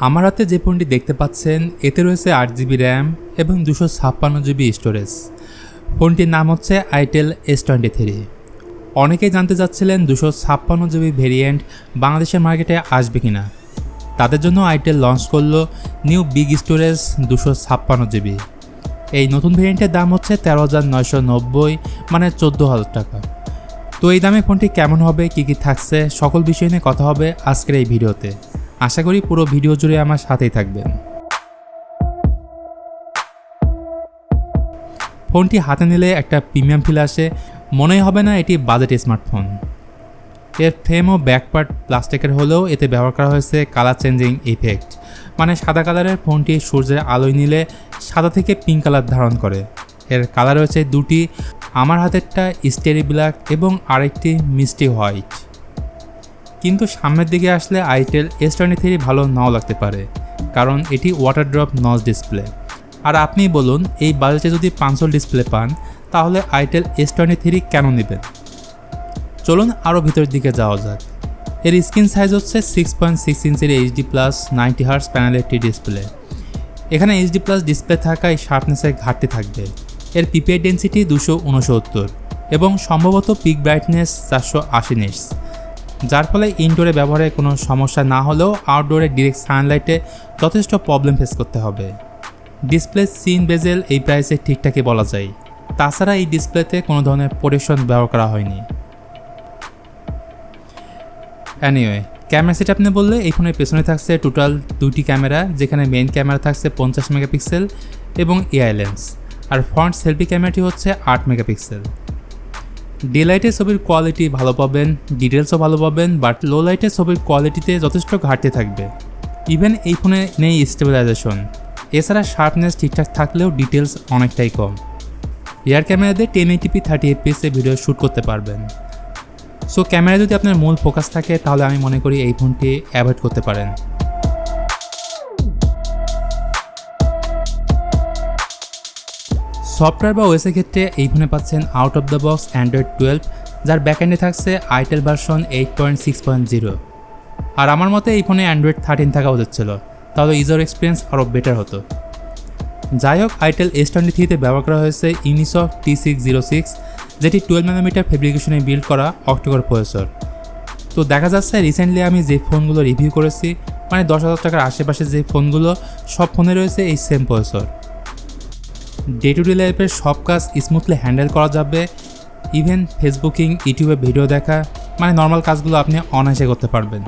আমার হাতে যে ফোনটি দেখতে পাচ্ছেন এতে রয়েছে 8GB র্যাম এবং 256GB স্টোরেজ। ফোনটির নাম হচ্ছে itel S23। অনেকেই জানতে চাচ্ছিলেন 256GB ভেরিয়েন্ট বাংলাদেশের মার্কেটে আসবে কিনা। তাদের জন্য itel লঞ্চ করলো নিউ বিগ স্টোরেজ 256GB। এই নতুন ভেরিয়েন্টের দাম হচ্ছে 13,990 মানে 14,000 টাকা। তো এই দামে ফোনটি কেমন হবে, কী কী থাকছে, সকল বিষয় নিয়ে কথা হবে আজকের এই ভিডিওতে। আশা করি পুরো ভিডিও জুড়ে আমার সাথেই থাকবেন। ফোনটি হাতে নিলে একটা প্রিমিয়াম ফিল আসে, মনেই হবে না এটি বাজেট স্মার্টফোন। এর ফ্রেম ও ব্যাকপার্ট প্লাস্টিকের হলেও এতে ব্যবহার করা হয়েছে কালার চেঞ্জিং ইফেক্ট, মানে সাদা কালারের ফোনটি সূর্যের আলোয় নিলে সাদা থেকে পিঙ্ক কালার ধারণ করে। এর কালার রয়েছে দুটি, আমার হাতেরটা স্টেরি ব্ল্যাক এবং আরেকটি মিষ্টি হোয়াইট। কিন্তু সামনের দিকে আসলে itel S23 ভালো নাও লাগতে পারে, কারণ এটি ওয়াটার ড্রপ নচ ডিসপ্লে। আর আপনি বলুন, এই বাজেটে যদি 500 ডিসপ্লে পান তাহলে itel S23 কেন নেবেন? চলুন আরও ভিতরের দিকে যাওয়া যাক। এর স্ক্রিন সাইজ হচ্ছে 6.6 ইঞ্চির HD+ 90Hz প্যানেলের একটি ডিসপ্লে। এখানে HD+ ডিসপ্লে থাকায় শার্পনেসের ঘাটতি থাকবে। এর পিপিআই ডেন্সিটি 269 এবং সম্ভবত পিক ব্রাইটনেস 480 নিটস, যার ফলে ইনডোরে ব্যবহারে কোনো সমস্যা না হলেও আউটডোরে ডিরেক্ট সানলাইটে যথেষ্ট প্রবলেম ফেস করতে হবে। ডিসপ্লে সিন বেজেল এই প্রাইসে ঠিকঠাকই বলা যায়। তাছাড়া এই ডিসপ্লেতে কোনো ধরনের প্রোটেকশন ব্যবহার করা হয়নি। এনিওয়ে, ক্যামেরা সেট আপনি বললে এই ফোনের পেছনে থাকছে টোটাল 2টি ক্যামেরা, যেখানে মেইন ক্যামেরা থাকছে 50 মেগাপিক্সেল এবং এআই লেন্স, আর ফ্রন্ট সেলফি ক্যামেরাটি হচ্ছে 8 মেগাপিক্সেল। ডে লাইটে ছবির কোয়ালিটি ভালো পাবেন, ডিটেলসও ভালো পাবেন, বাট লো লাইটে ছবির কোয়ালিটিতে যথেষ্ট ঘাটতি থাকবে। ইভেন এই ফোনে নেই স্টেবিলাইজেশন। এছাড়া শার্পনেস ঠিকঠাক থাকলেও ডিটেলস অনেকটাই কম। রিয়ার ক্যামেরাতে 1080p 30fps ভিডিও শ্যুট করতে পারবেন। সো ক্যামেরা যদি আপনার মূল ফোকাস থাকে তাহলে আমি মনে করি এই ফোনটি অ্যাভয়েড করতে পারেন। সফটওয়্যার বা ওএসের ক্ষেত্রে এই ফোনে পাচ্ছেন out of the box Android 12, যার ব্যাকএন্ডে থাকছে itel ভার্সন 8.6.0। আর আমার মতে এই ফোনে অ্যান্ড্রয়েড 13 থাকা উচিত ছিল, তাহলে ইউজার এক্সপিরিয়েন্স আরও বেটার হতো। যাই হোক, itel S23-তে ব্যবহার করা হয়েছে infinix T606, যেটি 12nm ফেব্রিকেশনে বিল্ড করা অক্টোকোর প্রসেসর। তো দেখা যাচ্ছে রিসেন্টলি আমি যে ফোনগুলো রিভিউ করেছি, মানে 10,000 টাকার আশেপাশে যে ফোনগুলো, সব ফোনে রয়েছে এই same processor. Day to day লাইফের সব কাজ স্মুথলি হ্যান্ডেল করা যাবে। ইভেন ফেসবুকিং, ইউটিউবে ভিডিও দেখা, মানে নর্মাল কাজগুলো আপনি অনায়াসে করতে পারবেন।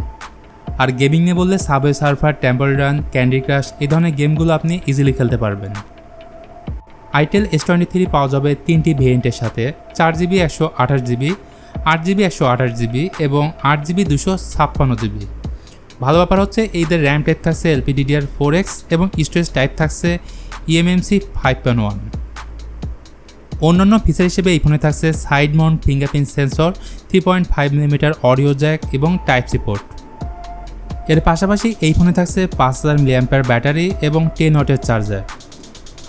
আর গেমিং নিয়ে বললে Subway Surfer, Temple Run, Candy Crush এই ধরনের গেমগুলো আপনি ইজিলি খেলতে পারবেন। itel S23 পাওয়া যাবে 3টি ভেরিয়েন্টের সাথে, 4GB 128GB, 8GB 128GB এবং 8GB 256GB। ভালো ব্যাপার হচ্ছে এইদের র্যাম টাইপ থাকছে LPDDR4X এবং স্টোরেজ টাইপ থাকছে eMMC 5.1। অন্যান্য ফিচার হিসেবে এই ফোনে থাকছে side Mount fingerprint sensor, 3.5mm audio Jack এবং টাইপ সি পোর্ট। এর পাশাপাশি এই ফোনে থাকছে 5000 mAh ব্যাটারি এবং 10 ওয়াটের চার্জার।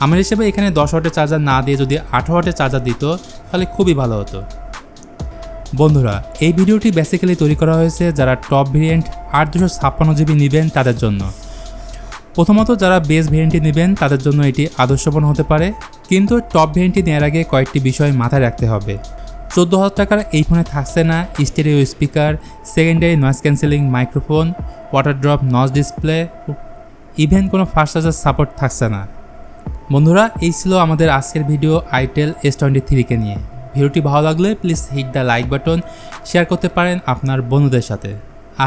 আমার হিসেবে এখানে 10 ওয়াটের চার্জার না দিয়ে যদি 18 ওয়াটের চার্জার দিত তাহলে খুবই ভালো হতো। বন্ধুরা, এই ভিডিওটি বেসিক্যালি তৈরি করা হয়েছে যারা টপ ভেরিয়েন্ট 256GB নেবেন তাদের জন্য। প্রথমত যারা বেস ভেরিয়েন্টটি নেবেন তাদের জন্য এটি আদর্শপূর্ণ হতে পারে, কিন্তু টপ ভেরিয়েন্টটি নেওয়ার আগে কয়েকটি বিষয় মাথায় রাখতে হবে। 14,000 টাকার এই ফোনে থাকছে না stereo speaker, secondary noise cancelling microphone, water drop notch display, even কোনো ফাস্ট চার্জার সাপোর্ট থাকছে না। বন্ধুরা, এই ছিল আমাদের আজকের ভিডিও itel S23-কে নিয়ে। ভিডিওটি ভালো লাগলে please hit the like button, share করতে পারেন আপনার বন্ধুদের সাথে।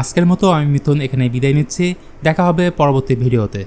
আজকের মতো আমি মিথুন এখানে বিদায় নিচ্ছি। দেখা হবে পরবর্তী ভিডিওতে।